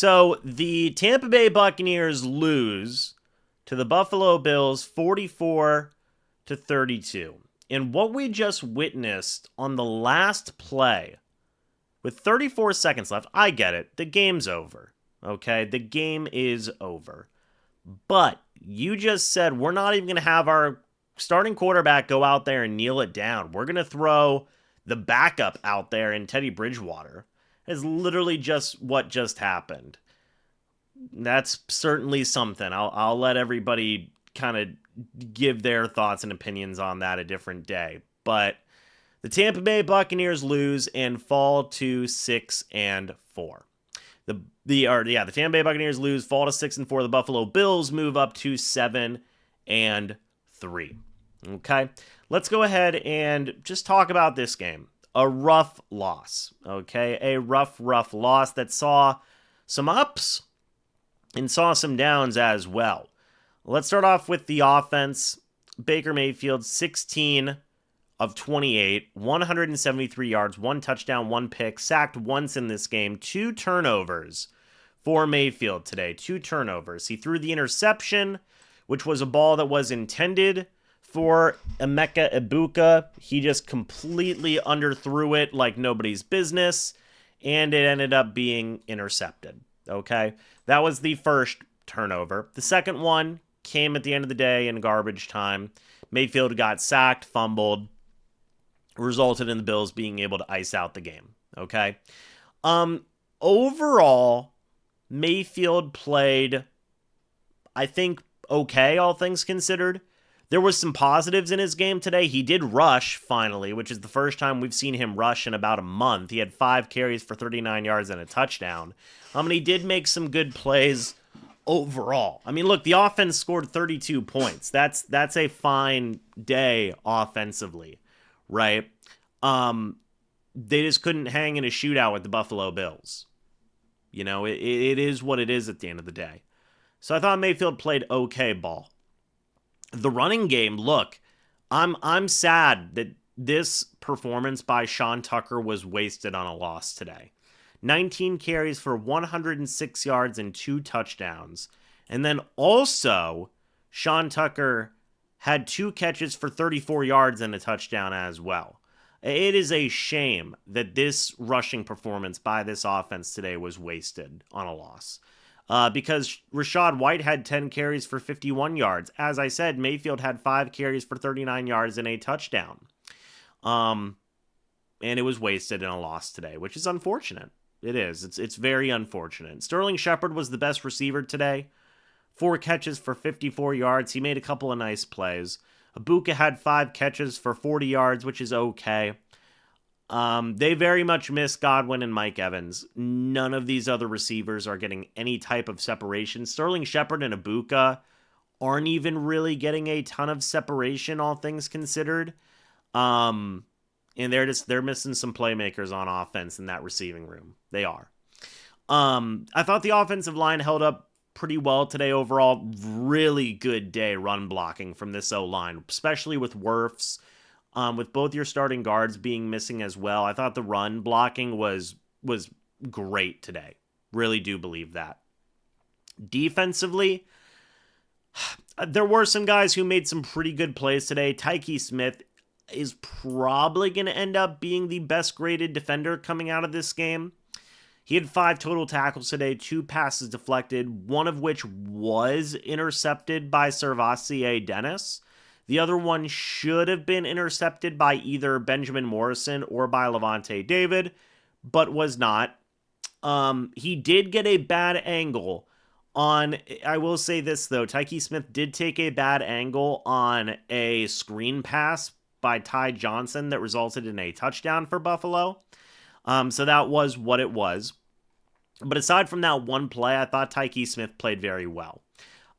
So the Tampa Bay Buccaneers lose to the Buffalo Bills 44-32. And what we just witnessed on the last play with 34 seconds left, I get it. The game's over. Okay? The game is over. But you just said we're not even going to have our starting quarterback go out there and kneel it down. We're going to throw the backup out there in Teddy Bridgewater. Is literally just what just happened. That's certainly something. I'll let everybody kind of give their thoughts and opinions on that a different day. But the Tampa Bay Buccaneers lose and fall to 6-4. The Tampa Bay Buccaneers lose, fall to 6-4. The Buffalo Bills move up to 7-3. Okay, let's go ahead and just talk about this game. A rough loss, okay? A rough loss that saw some ups and saw some downs as well. Let's start off with the offense. Baker Mayfield, 16 of 28, 173 yards, 1 touchdown, 1 pick, sacked once in this game, 2 turnovers for Mayfield today, 2 turnovers. He threw the interception, which was a ball that was intended for Emeka Egbuka. He just completely underthrew it like nobody's business, and it ended up being intercepted. Okay, that was the first turnover. The second one came at the end of the day in garbage time. Mayfield got sacked, fumbled, resulted in the Bills being able to ice out the game. Okay, overall, Mayfield played, I think, okay, all things considered. There was some positives in his game today. He did rush, finally, which is the first time we've seen him rush in about a month. He had 5 carries for 39 yards and a touchdown. And he did make some good plays overall. I mean, look, the offense scored 32 points. That's a fine day offensively, right? They just couldn't hang in a shootout with the Buffalo Bills. You know, it is what it is at the end of the day. So I thought Mayfield played okay ball. The running game, look, I'm sad that this performance by Sean Tucker was wasted on a loss today. 19 carries for 106 yards and 2 touchdowns. And then also, Sean Tucker had 2 catches for 34 yards and a touchdown as well. It is a shame that this rushing performance by this offense today was wasted on a loss. Because Rachaad White had 10 carries for 51 yards. As I said, Mayfield had 5 carries for 39 yards and a touchdown. And it was wasted in a loss today, which is unfortunate. It is. It's very unfortunate. Sterling Shepard was the best receiver today. 4 catches for 54 yards. He made a couple of nice plays. Egbuka had 5 catches for 40 yards, which is okay. They very much miss Godwin and Mike Evans. None of these other receivers are getting any type of separation. Sterling Shepard and Egbuka aren't even really getting a ton of separation, all things considered. And they're missing some playmakers on offense in that receiving room. They are. I thought the offensive line held up pretty well today overall. Really good day run blocking from this O-line, especially with Wirfs. With both your starting guards being missing as well, I thought the run blocking was great today. Really do believe that. Defensively, there were some guys who made some pretty good plays today. Tyke Smith is probably going to end up being the best graded defender coming out of this game. He had 5 total tackles today, 2 passes deflected, one of which was intercepted by SirVocea Dennis. The other one should have been intercepted by either Benjamin Morrison or by Levante David, but was not. He did get a bad angle on, I will say this though, Tyke Smith did take a bad angle on a screen pass by Ty Johnson that resulted in a touchdown for Buffalo. So that was what it was. But aside from that one play, I thought Tyke Smith played very well.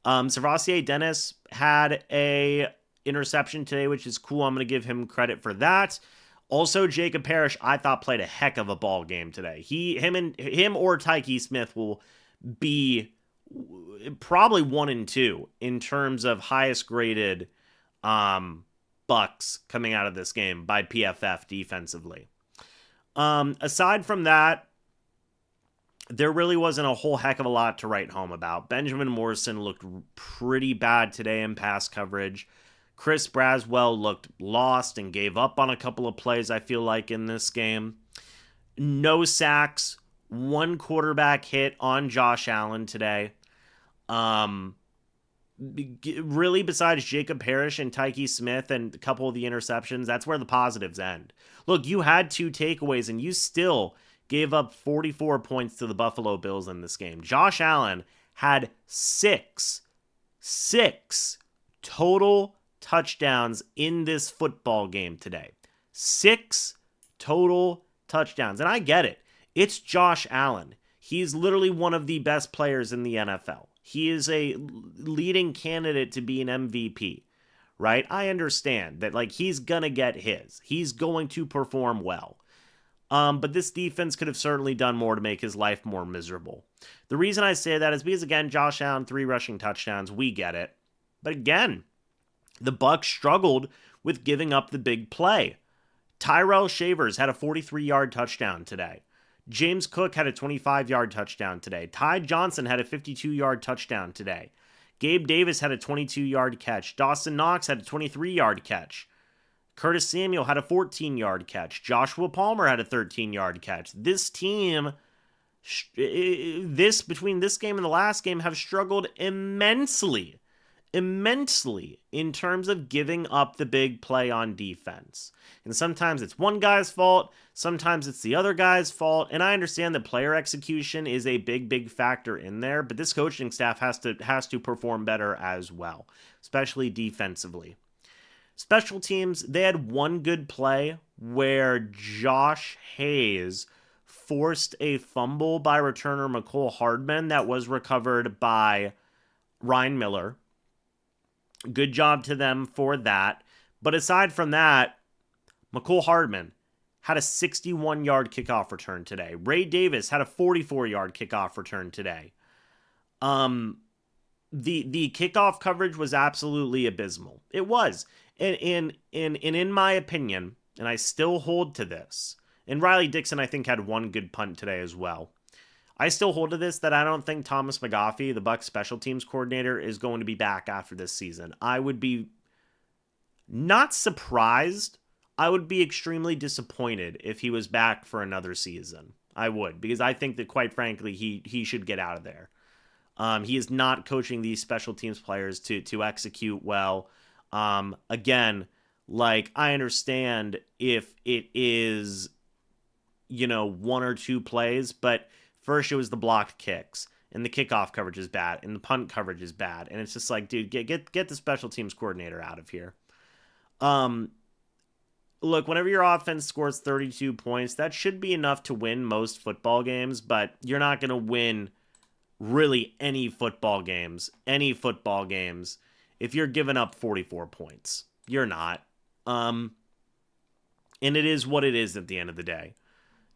SirVocea Dennis had a interception today, which is cool. I'm going to give him credit for that. Also, Jacob Parrish, I thought played a heck of a ball game today. Him or Tyke Smith will be probably 1 and 2 in terms of highest graded Bucs coming out of this game by PFF defensively. Aside from that, there really wasn't a whole heck of a lot to write home about. Benjamin Morrison looked pretty bad today in pass coverage. Chris Braswell looked lost and gave up on a couple of plays, I feel like, in this game. No sacks, one quarterback hit on Josh Allen today. Really, besides Jacob Parrish and Tyke Smith and a couple of the interceptions, that's where the positives end. Look, you had 2 takeaways and you still gave up 44 points to the Buffalo Bills in this game. Josh Allen had six total touchdowns in this football game today. 6 total touchdowns. And I get it. It's Josh Allen. He's literally one of the best players in the NFL. He is a leading candidate to be an MVP, right? I understand that, like, he's going to get his. He's going to perform well. But this defense could have certainly done more to make his life more miserable. The reason I say that is because, again, Josh Allen, 3 rushing touchdowns. We get it. But again, the Bucs struggled with giving up the big play. Tyrell Shavers had a 43-yard touchdown today. James Cook had a 25-yard touchdown today. Ty Johnson had a 52-yard touchdown today. Gabe Davis had a 22-yard catch. Dawson Knox had a 23-yard catch. Curtis Samuel had a 14-yard catch. Joshua Palmer had a 13-yard catch. This team, between this game and the last game, have struggled immensely in terms of giving up the big play on defense. And sometimes it's one guy's fault, sometimes it's the other guy's fault, and I understand that player execution is a big factor in there, but this coaching staff has to perform better as well, especially defensively. Special teams, they had one good play where Josh Hayes forced a fumble by returner McCole Hardman that was recovered by Ryan Miller. Good job to them for that. But aside from that, McCole Hardman had a 61-yard kickoff return today. Ray Davis had a 44-yard kickoff return today. The kickoff coverage was absolutely abysmal. It was. And in my opinion, and I still hold to this, and Riley Dixon, I think, had one good punt today as well. I still hold to this, that I don't think Thomas McGaughey, the Bucs special teams coordinator, is going to be back after this season. I would be not surprised. I would be extremely disappointed if he was back for another season. I would, because I think that, quite frankly, he should get out of there. He is not coaching these special teams players to execute well. Again, like, I understand if it is, 1 or 2 plays, but first it was the blocked kicks, and the kickoff coverage is bad, and the punt coverage is bad, and it's just like, dude, get the special teams coordinator out of here. Look, whenever your offense scores 32 points, that should be enough to win most football games, but you're not going to win really any football games, if you're giving up 44 points. You're not. And it is what it is at the end of the day.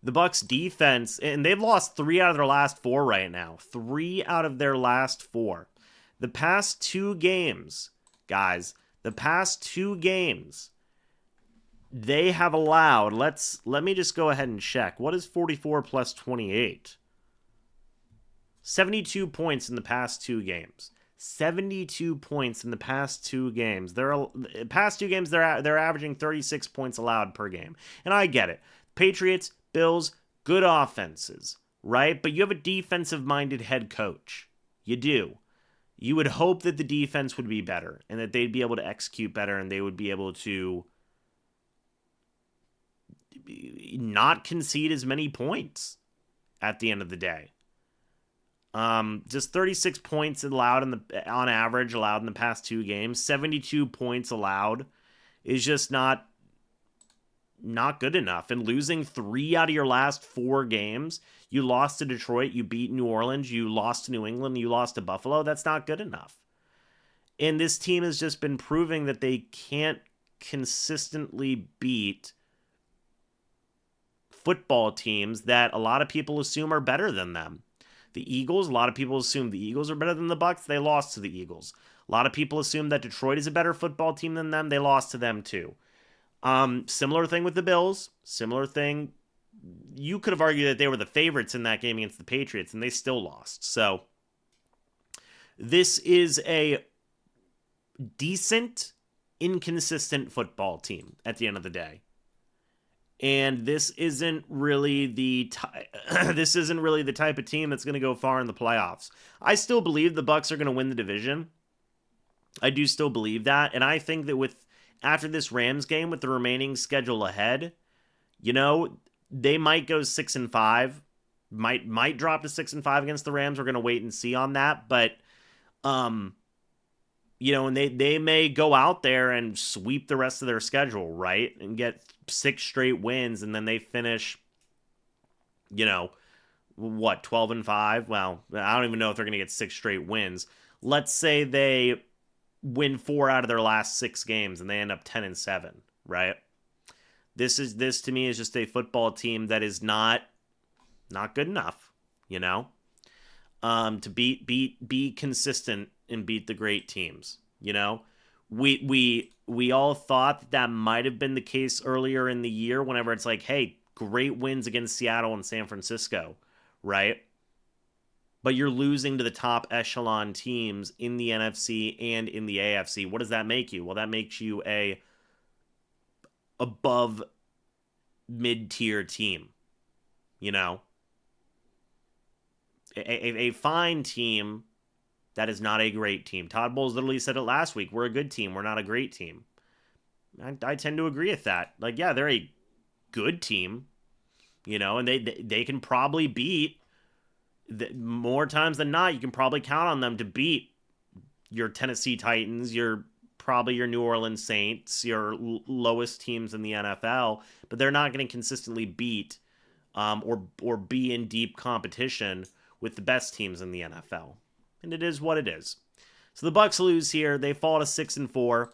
The Bucs defense, and they've lost 3 out of their last 4 right now. 3 out of their last 4. The past 2 games, guys, they have allowed, let me just go ahead and check. What is 44 plus 28? 72 points in the past 2 games. 72 points in the past 2 games. They're averaging 36 points allowed per game. And I get it. Patriots, Bills, good offenses, right? But you have a defensive-minded head coach. You do. You would hope that the defense would be better and that they'd be able to execute better and they would be able to not concede as many points at the end of the day. Just 36 points allowed on average allowed in the past 2 games. 72 points allowed is just not good enough. And losing 3 out of your last 4 games, you lost to Detroit, you beat New Orleans, you lost to New England, you lost to Buffalo, that's not good enough. And this team has just been proving that they can't consistently beat football teams that a lot of people assume are better than them. The Eagles, a lot of people assume the Eagles are better than the Bucs. They lost to the Eagles. A lot of people assume that Detroit is a better football team than them. They lost to them too. Similar thing with the Bills. Similar thing you could have argued that they were the favorites in that game against the Patriots, and they still lost. So this is a decent, inconsistent football team at the end of the day. And this isn't really the this isn't really the type of team that's going to go far in the playoffs. I still believe the Bucs are going to win the division. I do still believe that, and I think that with after this Rams game with the remaining schedule ahead, they might go 6-5, might drop to 6-5 against the Rams. We're going to wait and see on that, but and they may go out there and sweep the rest of their schedule, right? And get 6 straight wins, and then they finish, 12-5? Well, I don't even know if they're going to get 6 straight wins. Let's say they win 4 out of their last 6 games, and they end up 10-7, right? This to me is just a football team that is not good enough, to be consistent and beat the great teams. We all thought that might have been the case earlier in the year whenever it's like, hey, great wins against Seattle and San Francisco, right? But you're losing to the top echelon teams in the NFC and in the AFC. What does that make you? Well, that makes you a above mid-tier team, a fine team that is not a great team. Todd Bowles literally said it last week. We're a good team. We're not a great team. I tend to agree with that. Like, yeah, they're a good team, and they can probably beat, more times than not, you can probably count on them to beat your Tennessee Titans, probably your New Orleans Saints, your lowest teams in the NFL, but they're not going to consistently beat or be in deep competition with the best teams in the NFL. And it is what it is. So the Bucs lose here. They fall to 6-4.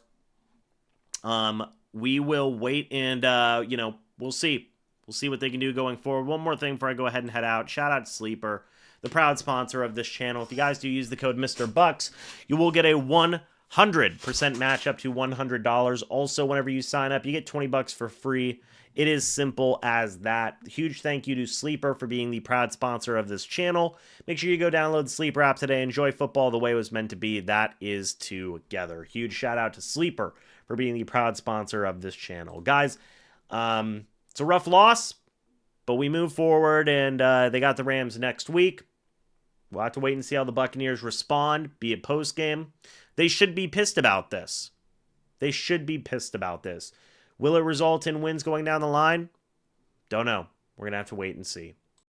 We will wait and we'll see. We'll see what they can do going forward. One more thing before I go ahead and head out. Shout out to Sleeper, the proud sponsor of this channel. If you guys do use the code MrBucs, you will get a 100% match up to $100. Also, whenever you sign up, you get $20 for free. It is simple as that. Huge thank you to Sleeper for being the proud sponsor of this channel. Make sure you go download the Sleeper app today. Enjoy football the way it was meant to be. That is together. Huge shout out to Sleeper for being the proud sponsor of this channel. Guys, it's a rough loss, but we move forward, and they got the Rams next week. We'll have to wait and see how the Buccaneers respond, be it post-game. They should be pissed about this. Will it result in wins going down the line? Don't know. We're going to have to wait and see.